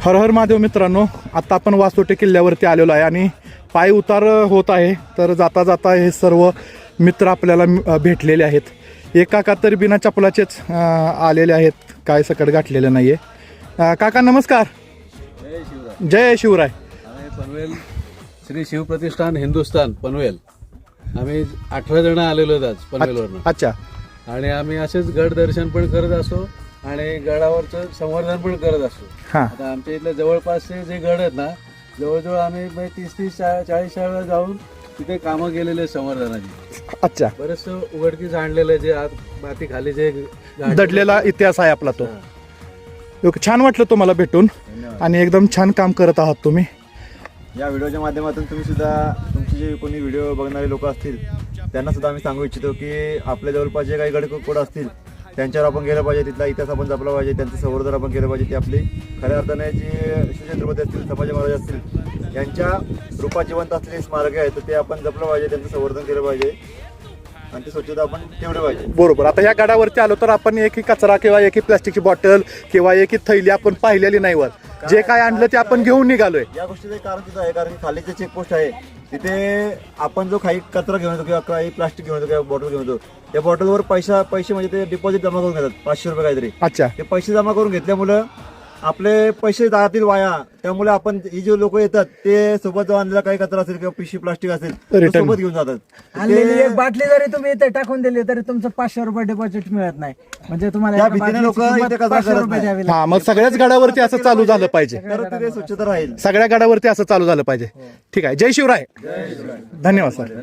हर हर महादेव मित्रांनो, आता आपण वासोटे किल्ल्यावरती आलेलो आहे आणि पाय उतार होत आहे. तर जाता जाता हे सर्व मित्र आपल्याला भेटलेले आहेत. एक काका तर बिना चपलाचेच आलेले आहेत, काय सकट घातलेले नाहीये. काका नमस्कार. जय शिवराय. पनवेल श्री शिवप्रतिष्ठान हिंदुस्थान पनवेल, आम्ही 18 जण आलेलो आहेत आज पनवेलवरून. अच्छा. आणि आम्ही असेच गड दर्शन पण करत असतो आणि गडावरचं संवर्धन पण करत असतो. हां. आता आमच्या इथल्या जवळपासचे जे गड आहेत ना, जवळजवळ आम्ही 30-40 वेळा जाऊन तिथे कामं केलेले संवर्धनाची. अच्छा. बरेच उघडकीस आणलेलं जे आत माती खाली जे दडलेला इतिहास आहे आपला तो. छान वाटलं तुम्हाला भेटून आणि एकदम छान काम करत आहात तुम्ही. या व्हिडिओच्या माध्यमातून तुम्ही सुद्धा तुमचे जे कोणी व्हिडिओ बघणारे लोक असतील त्यांना सुद्धा आम्ही सांगू इच्छितो की आपल्या जवळपास जे काही गडकोड असतील त्यांच्यावर आपण गेलं पाहिजे, तिथला इतिहास आपण जपला पाहिजे, त्यांचं संवर्धन आपण केलं पाहिजे. ते आपली खऱ्या अर्थाने जे शिवछत्रपती असतील, संभाजी महाराज असतील यांच्या रूपात जिवंत असलेली स्मारके आहेत तर ते आपण जपलं पाहिजे, त्यांचं संवर्धन केलं पाहिजे आणि ती स्वच्छता आपण ठेवली पाहिजे. बरोबर. आता या गडावरती आलो तर आपण एक कचरा किंवा एक प्लास्टिकची बॉटल किंवा एक थैली आपण पाहिलेली नाही. वर जे काय आणलं ते आपण घेऊन निघालोय. या गोष्टीचं एक कारण सुद्धा आहे, कारण खाली जे चेकपोस्ट आहे तिथे आपण जो काही कचरा घेऊन येतो किंवा काही प्लास्टिक घेऊन येतो किंवा बॉटल घेऊन येतो त्या बॉटलवर पैसे म्हणजे ते डिपॉझिट जमा करून घेतात, 500 रुपये काहीतरी. अच्छा. ते पैसे जमा करून घेतल्यामुळं आपले पैसे जातील वाया. त्यामुळे आपण ही जे लोक येतात ते सोबत जो आणलेला काही कचरा असेल किंवा पिशवी प्लास्टिक असेल ते सोबत घेऊन जातात. आणलेली एक बाटली जरी तुम्ही इथे टाकून दिली तरी तुमचं 500 रुपये डिपॉझिट मिळत नाही. म्हणजे तुम्हाला त्या एका भीतीने लोक बाटलीची इथे किंमत कचरा 500 करत रुपये द्यावी हा, मग सगळ्याच गडावरती असं चालू झालं पाहिजे. तर तिथे स्वच्छता राहील. सगळ्या गडावरती असं चालू झालं पाहिजे. ठीक आहे. जय शिवराय. धन्यवाद सर.